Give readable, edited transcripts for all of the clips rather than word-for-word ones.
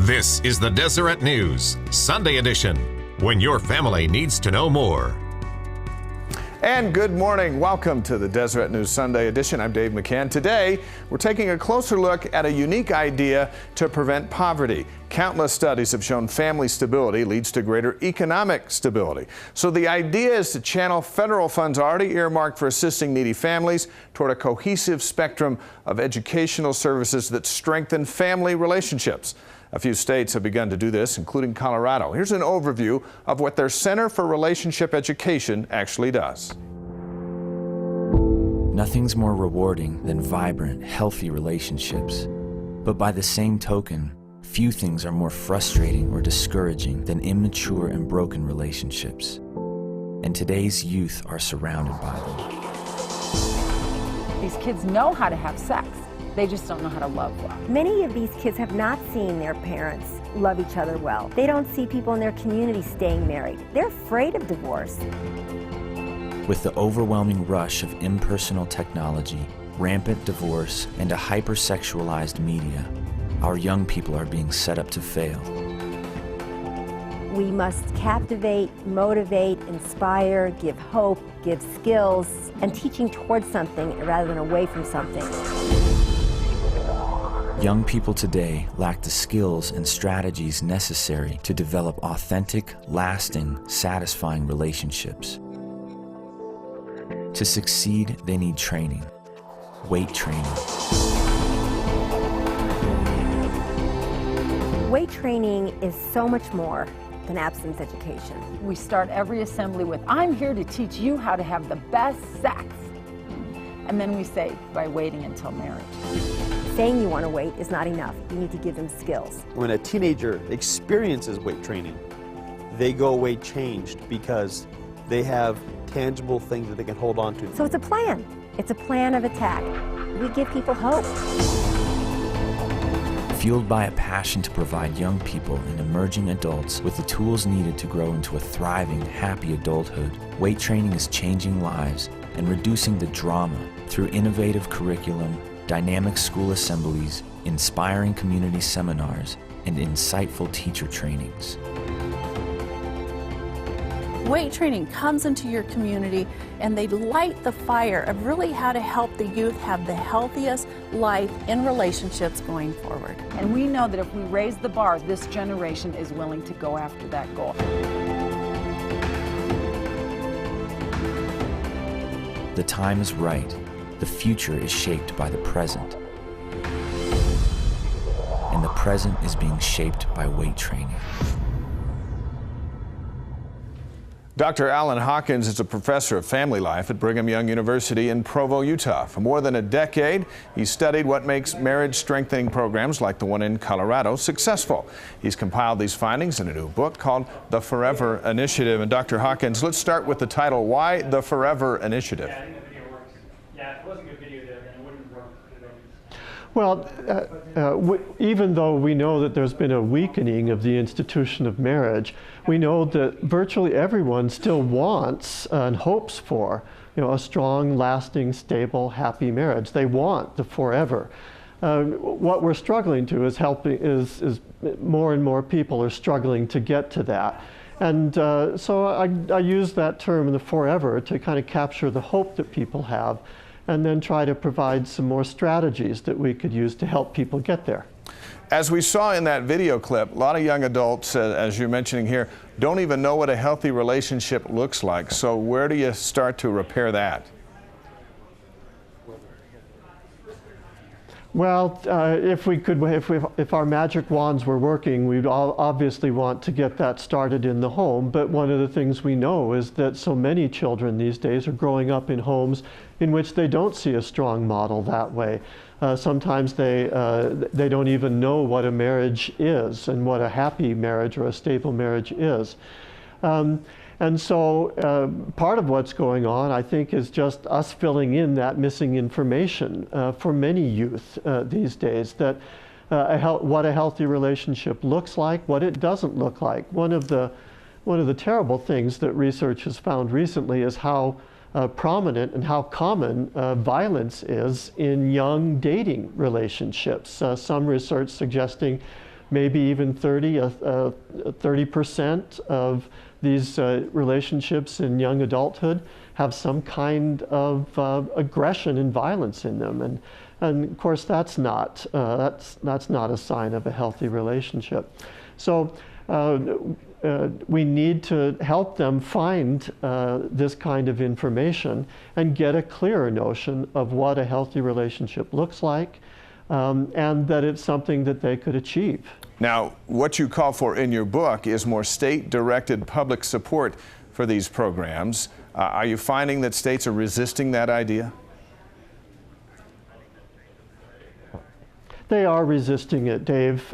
This is the Deseret News, Sunday edition, when your family needs to know more. And good morning. Welcome to the Deseret News Sunday edition. I'm Dave McCann. Today, we're taking a closer look at a unique idea to prevent poverty. Countless studies have shown family stability leads to greater economic stability. So the idea is to channel federal funds already earmarked for assisting needy families toward a cohesive spectrum of educational services that strengthen family relationships. A few states have begun to do this, including Colorado. Here's an overview of what their Center for Relationship Education actually does. Nothing's more rewarding than vibrant, healthy relationships. But by the same token, few things are more frustrating or discouraging than immature and broken relationships. And today's youth are surrounded by them. These kids know how to have sex. They just don't know how to love well. Many of these kids have not seen their parents love each other well. They don't see people in their community staying married. They're afraid of divorce. With the overwhelming rush of impersonal technology, rampant divorce, and a hypersexualized media, our young people are being set up to fail. We must captivate, motivate, inspire, give hope, give skills, and teaching towards something rather than away from something. Young people today lack the skills and strategies necessary to develop authentic, lasting, satisfying relationships. To succeed, they need training, weight training. Weight training is so much more than abstinence education. We start every assembly with, I'm here to teach you how to have the best sex. And then we say, by waiting until marriage. Saying you want to wait is not enough. You need to give them skills. When a teenager experiences weight training, they go away changed because they have tangible things that they can hold on to. So it's a plan. It's a plan of attack. We give people hope. Fueled by a passion to provide young people and emerging adults with the tools needed to grow into a thriving, happy adulthood, weight training is changing lives and reducing the drama through innovative curriculum, dynamic school assemblies, inspiring community seminars, and insightful teacher trainings. Weight training comes into your community and they light the fire of really how to help the youth have the healthiest life in relationships going forward. And we know that if we raise the bar, this generation is willing to go after that goal. The time is right. The future is shaped by the present. And the present is being shaped by weight training. Dr. Alan Hawkins is a professor of family life at Brigham Young University in Provo, Utah. For more than a decade, he studied what makes marriage strengthening programs like the one in Colorado successful. He's compiled these findings in a new book called The Forever Initiative. And Dr. Hawkins, let's start with the title. Why the Forever Initiative? Well, even though we know that there's been a weakening of the institution of marriage, we know that virtually everyone still wants and hopes for, a strong, lasting, stable, happy marriage. They want the forever. What we're struggling to is more and more people are struggling to get to that. And so I use that term, the forever, to kind of capture the hope that people have, and then try to provide some more strategies that we could use to help people get there. As we saw in that video clip, a lot of young adults, as you're mentioning here, don't even know what a healthy relationship looks like. So where do you start to repair that? Well, if our magic wands were working, we'd all obviously want to get that started in the home. But one of the things we know is that so many children these days are growing up in homes in which they don't see a strong model that way. Sometimes they don't even know what a marriage is and what a happy marriage or a stable marriage is. And so part of what's going on, I think, is just us filling in that missing information for many youth these days, that what a healthy relationship looks like, what it doesn't look like. One of the terrible things that research has found recently is how prominent and how common violence is in young dating relationships. Some research suggesting maybe even 30% of these relationships in young adulthood have some kind of aggression and violence in them, and of course that's not a sign of a healthy relationship. So we need to help them find this kind of information and get a clearer notion of what a healthy relationship looks like, and that it's something that they could achieve. Now, what you call for in your book is more state-directed public support for these programs. Are you finding that states are resisting that idea? They are resisting it, Dave.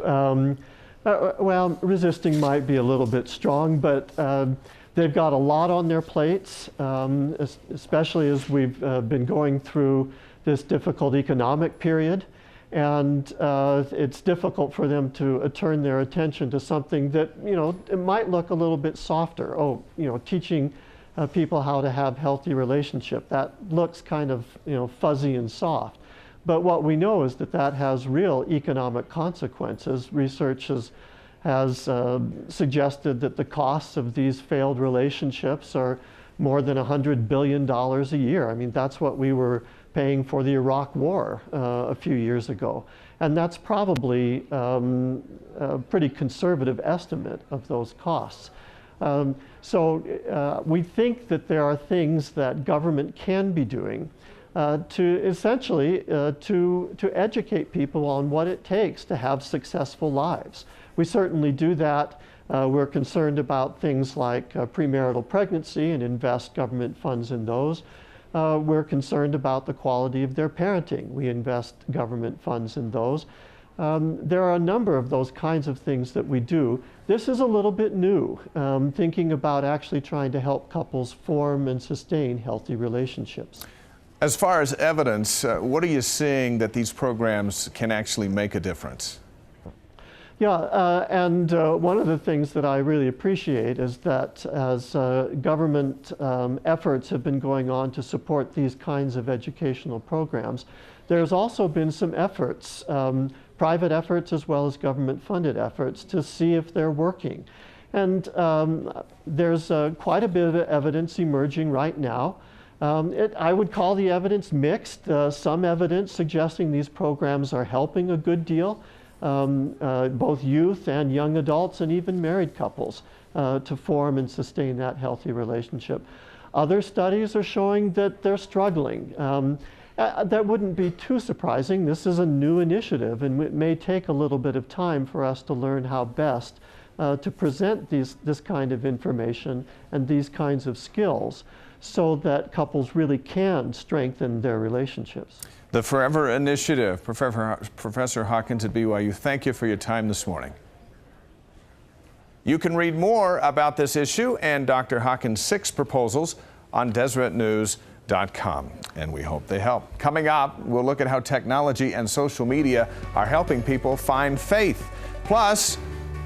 Well, resisting might be a little bit strong, but they've got a lot on their plates, especially as we've been going through this difficult economic period. And it's difficult for them to turn their attention to something that, it might look a little bit softer. Oh, teaching people how to have healthy relationship. That looks kind of, fuzzy and soft. But what we know is that that has real economic consequences. Research has suggested that the costs of these failed relationships are more than $100 billion a year. I mean, that's what we were paying for the Iraq War a few years ago. And that's probably a pretty conservative estimate of those costs. So we think that there are things that government can be doing to essentially to educate people on what it takes to have successful lives. We certainly do that. We're concerned about things like premarital pregnancy and invest government funds in those. We're concerned about the quality of their parenting. We invest government funds in those. There are a number of those kinds of things that we do. This is a little bit new, thinking about actually trying to help couples form and sustain healthy relationships. As far as evidence, what are you seeing that these programs can actually make a difference? Yeah, and one of the things that I really appreciate is that as government efforts have been going on to support these kinds of educational programs, there's also been some efforts, private efforts as well as government-funded efforts, to see if they're working. And there's quite a bit of evidence emerging right now. I would call the evidence mixed. Some evidence suggesting these programs are helping a good deal. Both youth and young adults and even married couples to form and sustain that healthy relationship. Other studies are showing that they're struggling. That wouldn't be too surprising. This is a new initiative, and it may take a little bit of time for us to learn how best to present this kind of information and these kinds of skills so that couples really can strengthen their relationships. The Forever Initiative. Professor Hawkins at BYU, thank you for your time this morning. You can read more about this issue and Dr. Hawkins' 6 proposals on DeseretNews.com, and we hope they help. Coming up, we'll look at how technology and social media are helping people find faith. Plus,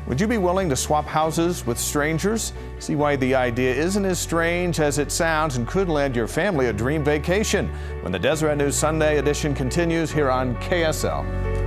would you be willing to swap houses with strangers? See why the idea isn't as strange as it sounds and could land your family a dream vacation when the Deseret News Sunday edition continues here on KSL.